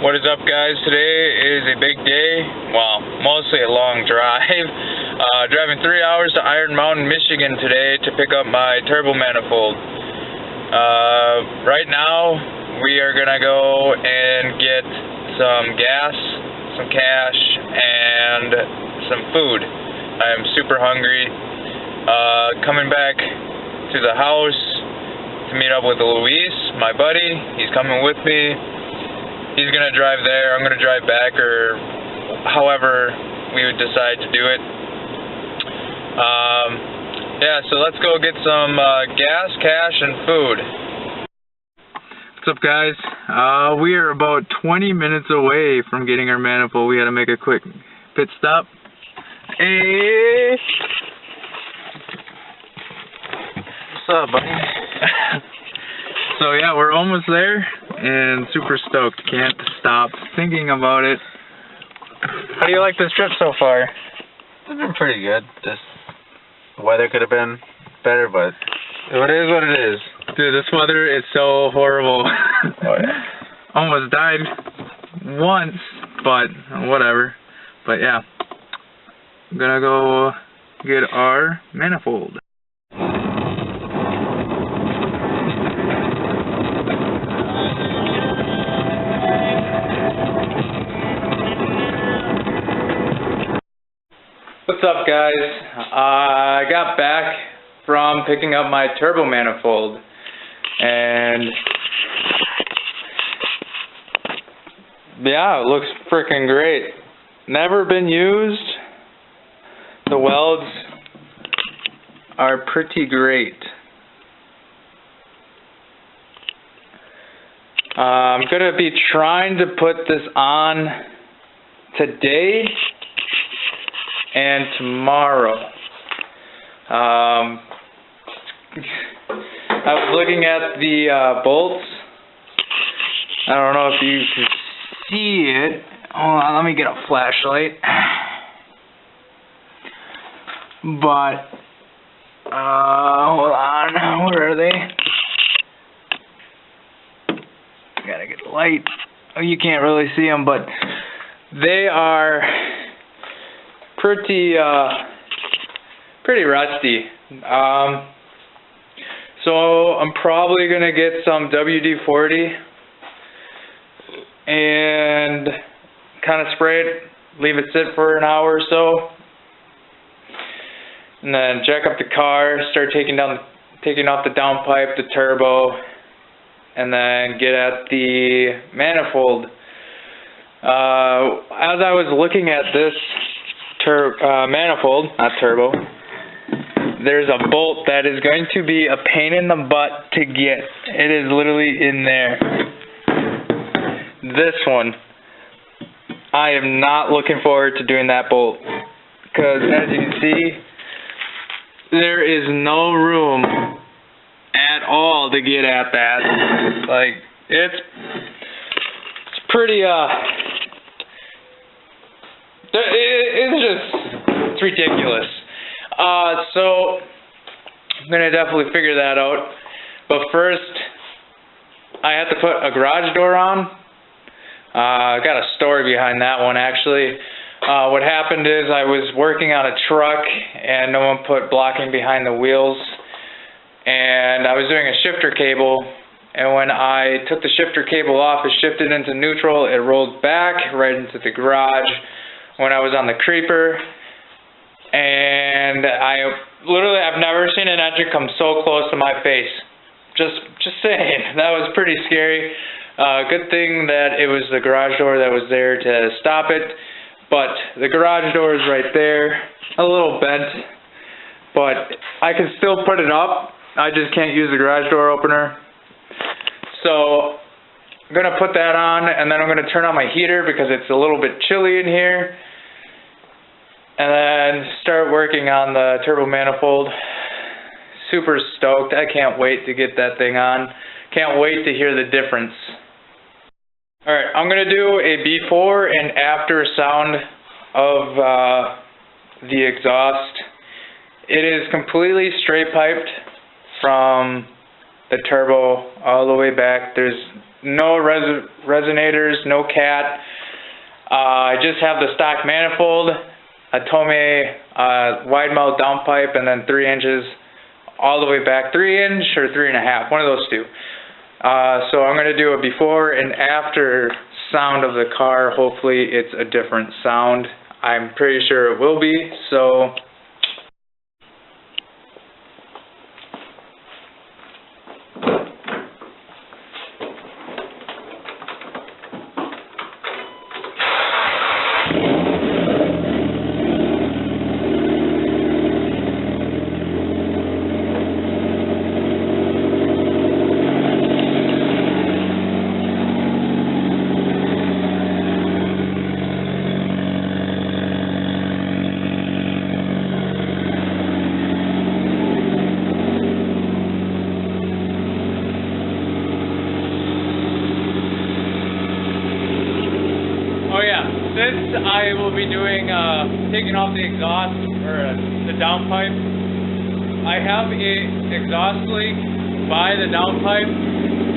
What is up, guys? Today is a big day. Well, mostly a long drive. Driving 3 hours to Iron Mountain, Michigan today to pick up my turbo manifold. Right now, we are gonna go and get some gas, some cash, and some food. I am super hungry. Coming back to the house to meet up with Luis, my buddy. He's coming with me. He's going to drive there. I'm going to drive back, or however we would decide to do it. Yeah, so let's go get some gas, cash, and food. What's up, guys? We are about 20 minutes away from getting our manifold. We had to make a quick pit stop. Hey! What's up, buddy? So yeah, we're almost there and super stoked. Can't stop thinking about it. How do you like this trip so far? It's been pretty good. Just the weather could have been better, but it is what it is. Dude, this weather is so horrible. Oh yeah. Almost died once, but whatever. But yeah, I'm gonna go get our manifold. What's up, guys? I got back from picking up my turbo manifold, and yeah, it looks freaking great. Never been used. The welds are pretty great. I'm gonna be trying to put this on today and tomorrow. I was looking at the bolts. I don't know if you can see it. Hold on, let me get a flashlight. But hold on, where are they? Gotta get the light. Oh, you can't really see them, but they are pretty rusty. So I'm probably gonna get some WD-40 and kind of spray it, leave it sit for an hour or so, and then jack up the car, start taking off the downpipe, the turbo, and then get at the manifold. As I was looking at this manifold, not turbo, there's a bolt that is going to be a pain in the butt to get. It is literally in there. This one, I am not looking forward to doing that bolt, because as you can see, there is no room at all to get at that. Like, it's pretty it's ridiculous. So I'm gonna definitely figure that out. But first, I have to put a garage door on. I got a story behind that one, actually. What happened is I was working on a truck and no one put blocking behind the wheels, and I was doing a shifter cable, and when I took the shifter cable off, it shifted into neutral. It rolled back right into the garage when I was on the creeper, and I've never seen an engine come so close to my face. Just saying, that was pretty scary. Good thing that it was the garage door that was there to stop it, but the garage door is right there, a little bent, but I can still put it up. I just can't use the garage door opener. So I'm gonna put that on, and then I'm gonna turn on my heater because it's a little bit chilly in here, and then start working on the turbo manifold. Super stoked. I can't wait to get that thing on. Can't wait to hear the difference. Alright, I'm gonna do a before and after sound of the exhaust. It is completely straight piped from the turbo all the way back. There's no resonators, no cat. I just have the stock manifold, a Tomei wide mouth downpipe, and then 3 inches all the way back, 3 inch or 3.5, one of those two. So I'm going to do a before and after sound of the car. Hopefully it's a different sound. I'm pretty sure it will be, so since I will be doing, taking off the exhaust, or the downpipe, I have a exhaust leak by the downpipe.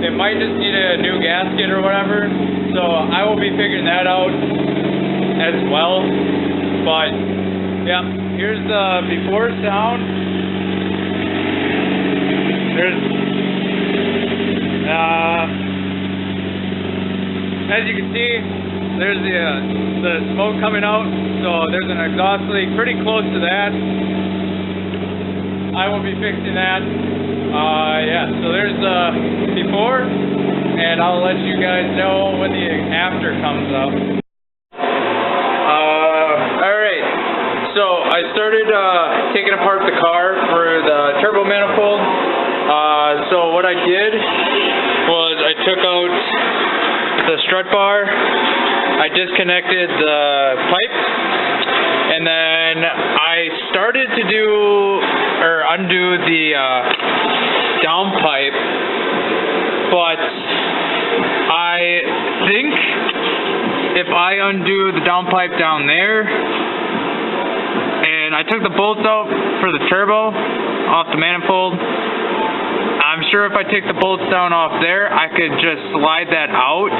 It might just need a new gasket or whatever, so I will be figuring that out as well. But, yeah, here's the before sound. There's, as you can see, there's the smoke coming out, so there's an exhaust leak pretty close to that. I will be fixing that. Yeah, so there's the before, and I'll let you guys know when the after comes up. Alright, so I started taking apart the car for the turbo manifold. So what I did was I took out the strut bar, I disconnected the pipe, and then I started to undo the downpipe, but I think if I undo the downpipe down there, and I took the bolts out for the turbo off the manifold, I'm sure if I take the bolts down off there, I could just slide that out.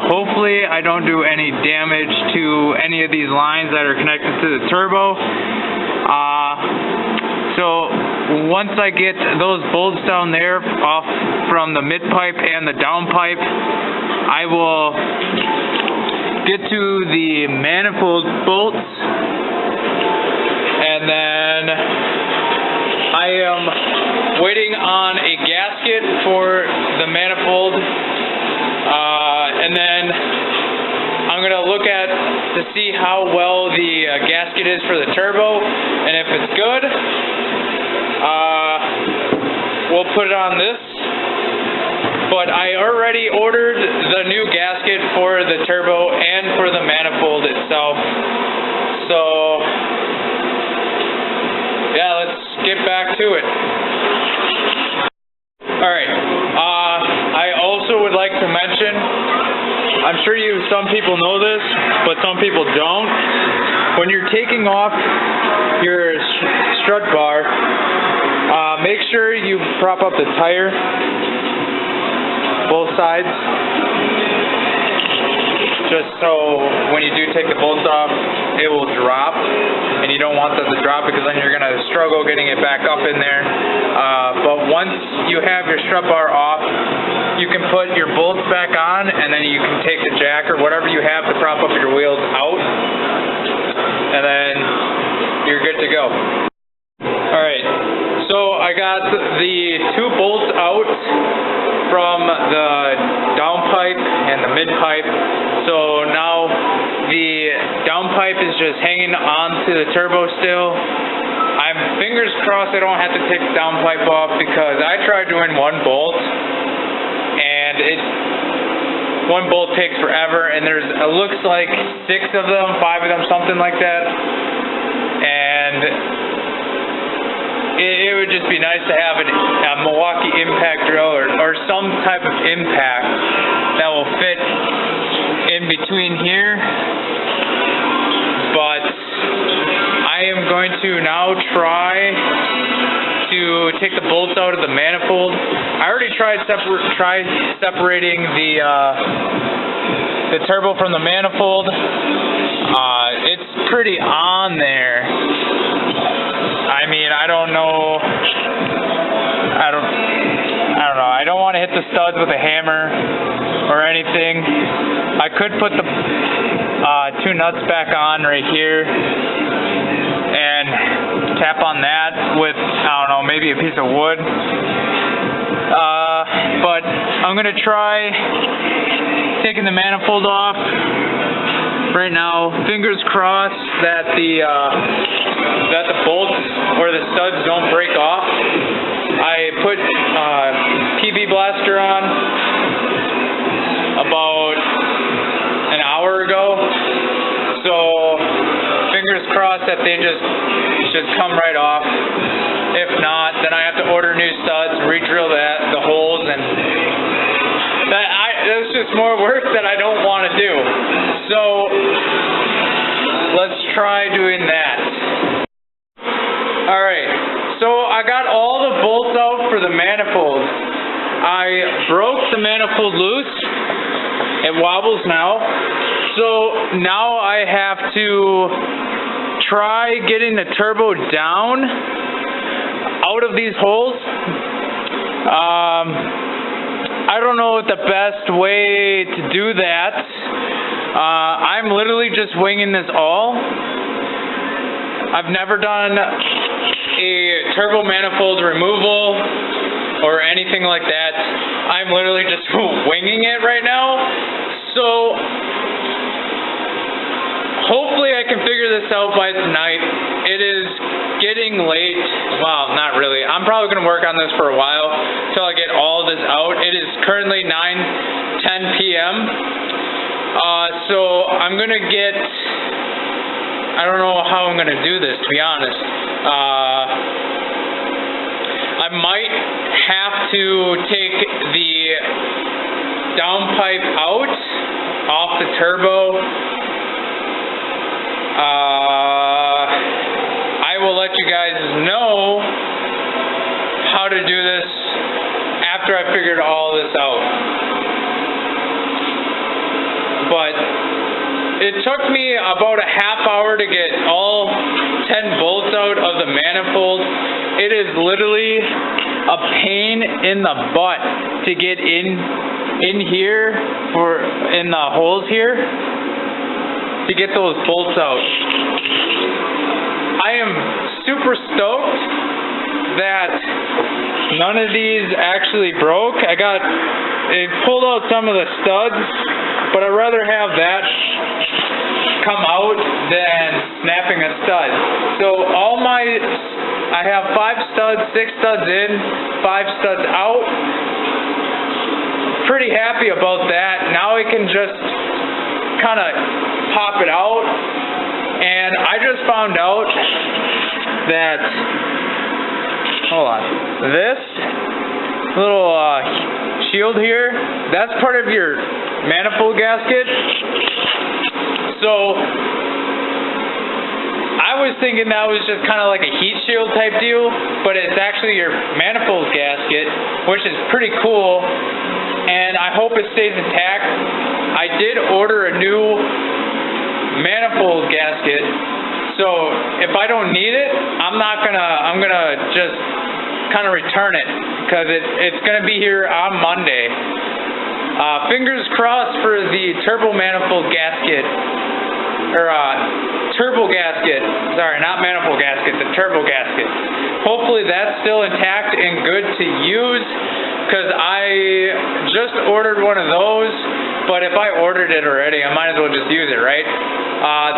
Hopefully I don't do any damage to any of these lines that are connected to the turbo. So once I get those bolts down there off from the mid pipe and the down pipe, I will get to the manifold bolts, and then I am waiting on a gasket for the manifold, and then I'm going to look at to see how well the gasket is for the turbo, and if it's good, we'll put it on this. But I already ordered the new gasket for the turbo and for the manifold itself, so yeah, let's get back to it. Alright, I also would like to mention, I'm sure some people know this, but some people don't. When you're taking off your strut bar, make sure you prop up the tire, both sides, just so when you do take the bolts off, it will drop, and you don't want that to drop because then you're going to struggle getting it back up in there. But once you have your strut bar off, you can put your bolts back on, and then you can take the jack or whatever you have to prop up your wheels out, and then you're good to go. Alright, so I got the 2 bolts out from the downpipe and the mid pipe. So now the downpipe is just hanging onto the turbo still. I'm fingers crossed I don't have to take the downpipe off, because I tried doing 1 bolt and one bolt takes forever, and it looks like 6 of them, 5 of them, something like that. And it would just be nice to have a Milwaukee impact drill or some type of impact that will fit in between here. But I am going to now try to to take the bolts out of the manifold. I already tried separating the turbo from the manifold. It's pretty on there. I mean, I don't know. I don't know. I don't want to hit the studs with a hammer or anything. I could put the two nuts back on right here and tap on that with, I don't know, maybe a piece of wood. But I'm going to try taking the manifold off right now. Fingers crossed that the bolts or the studs don't break off. I put PB blaster on about an hour ago, so fingers crossed that they just should come right off. If not, then I have to order new studs, re-drill the holes, and that's just more work that I don't want to do. So let's try doing that. Alright, so I got all the bolts out for the manifold. I broke the manifold loose. It wobbles now. So now I have to try getting the turbo down out of these holes. I don't know the best way to do that. I'm literally just winging this all. I've never done a turbo manifold removal or anything like that. I'm literally just winging it right now. So hopefully I can figure this out by tonight. It is getting late. Well, not really. I'm probably going to work on this for a while until I get all this out. It is currently 9:10 p.m. So I'm going to get... I don't know how I'm going to do this, to be honest. I might have to take the downpipe out off the turbo. I will let you guys know how to do this after I figured all this out. But it took me about a half hour to get all 10 bolts out of the manifold. It is literally a pain in the butt to get in here, in the holes here, to get those bolts out. I am super stoked that none of these actually broke. It pulled out some of the studs, but I'd rather have that come out than snapping a stud. So I have 5 studs, 6 studs in, 5 studs out. Pretty happy about that. Now I can just kind of pop it out. And I just found out that, hold on, this little shield here, that's part of your manifold gasket. So I was thinking that was just kind of like a heat shield type deal, but it's actually your manifold gasket, which is pretty cool, and I hope it stays intact. I did order a new manifold gasket, so if I don't need it, I'm gonna just kind of return it, because it's gonna be here on Monday. Fingers crossed for the turbo manifold gasket, or turbo gasket, sorry, not manifold gasket, the turbo gasket. Hopefully that's still intact and good to use, because I just ordered one of those, but if I ordered it already, I might as well just use it, right?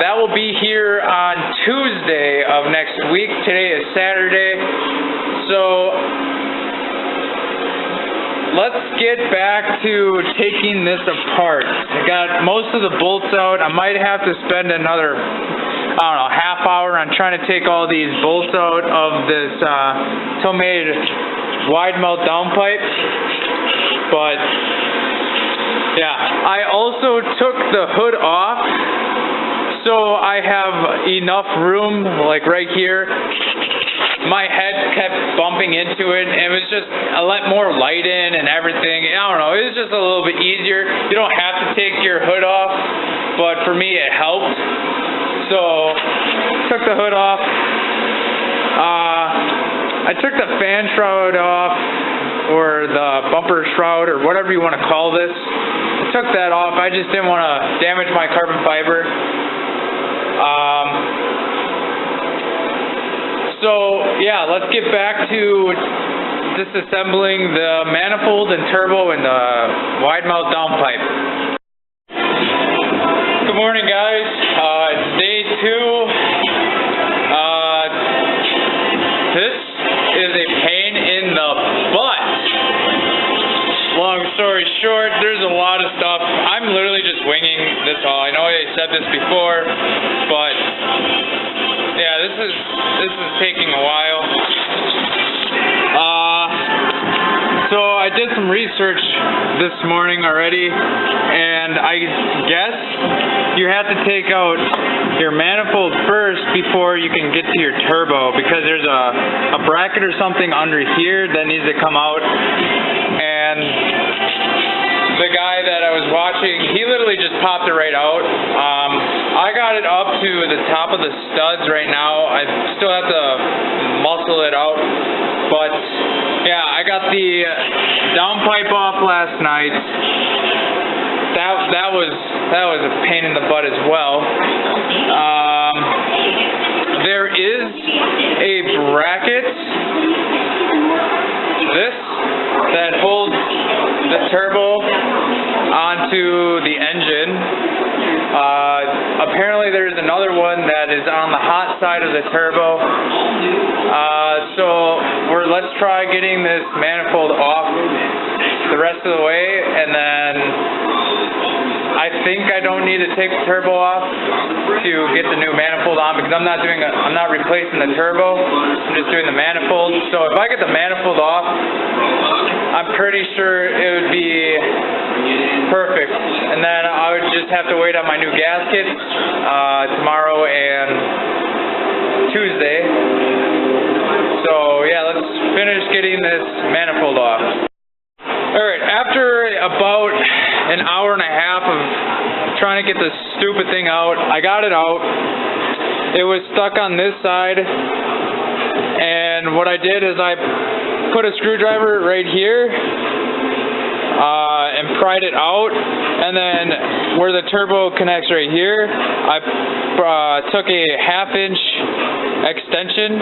That will be here on Tuesday of next week. Today is Saturday, so let's get back to taking this apart. I got most of the bolts out. I might have to spend another, I don't know, half hour on trying to take all these bolts out of this Tomade wide mouth downpipe. But yeah, I also took the hood off, so I have enough room, like right here, my head kept bumping into it, and it was just, I let more light in and everything. I don't know, it was just a little bit easier. You don't have to take your hood off, but for me it helped. So, took the hood off. I took the fan shroud off, or the bumper shroud, or whatever you want to call this. I took that off. I just didn't want to damage my carbon fiber. So yeah, let's get back to disassembling the manifold and turbo and the wide mouth downpipe. Good morning, guys. It's day 2. This is a pain in the butt. Long story short, there's a lot of stuff. I'm literally just winging this all. I know I said this before, but yeah, this is taking a while. So I did some research this morning already, and I guess you have to take out your manifold first before you can get to your turbo, because there's a bracket or something under here that needs to come out. And the guy that I was watching, he literally just popped it right out. I got it up to the top of the studs right now. I still have to muscle it out, but yeah, I got the downpipe off last night. That was a pain in the butt as well. There is a bracket, that holds the turbo onto the engine. Apparently there's another one that is on the hot side of the turbo. So let's try getting this manifold off the rest of the way, and then I think I don't need to take the turbo off to get the new manifold on, because I'm not replacing the turbo. I'm just doing the manifold. So if I get the manifold off, I'm pretty sure it would be perfect. And then I would just have to wait on my new gasket tomorrow and Tuesday. So yeah, let's finish getting this manifold off. Alright, after about an hour and a half of trying to get this stupid thing out, I got it out. It was stuck on this side, and what I did is I put a screwdriver right here and pried it out, and then where the turbo connects right here, I took a 1/2 inch extension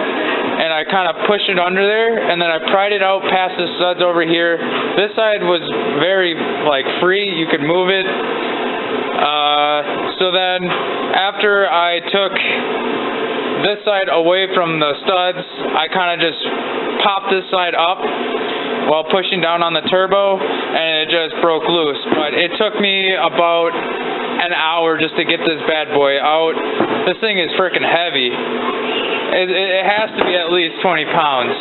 and I kind of pushed it under there, and then I pried it out past the studs over here. This side was very free, you could move it. So then after I took this side away from the studs, I kind of just popped this side up while pushing down on the turbo, and it just broke loose. But it took me about an hour just to get this bad boy out. This thing is freaking heavy. It has to be at least 20 pounds.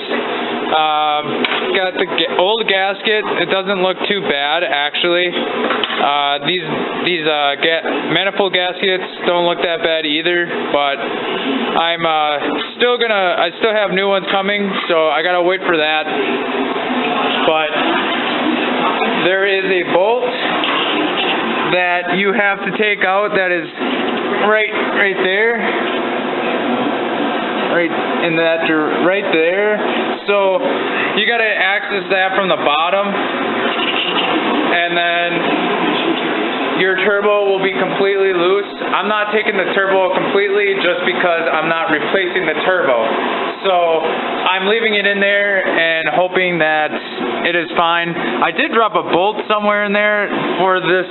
Got the old gasket. It doesn't look too bad, actually. These manifold gaskets don't look that bad either, but I still have new ones coming, so I gotta wait for that. But there is a bolt that you have to take out that is right there. Right there. So you got to access that from the bottom, and then your turbo will be completely loose. I'm not taking the turbo completely just because I'm not replacing the turbo. So I'm leaving it in there and hoping that it is fine. I did drop a bolt somewhere in there for this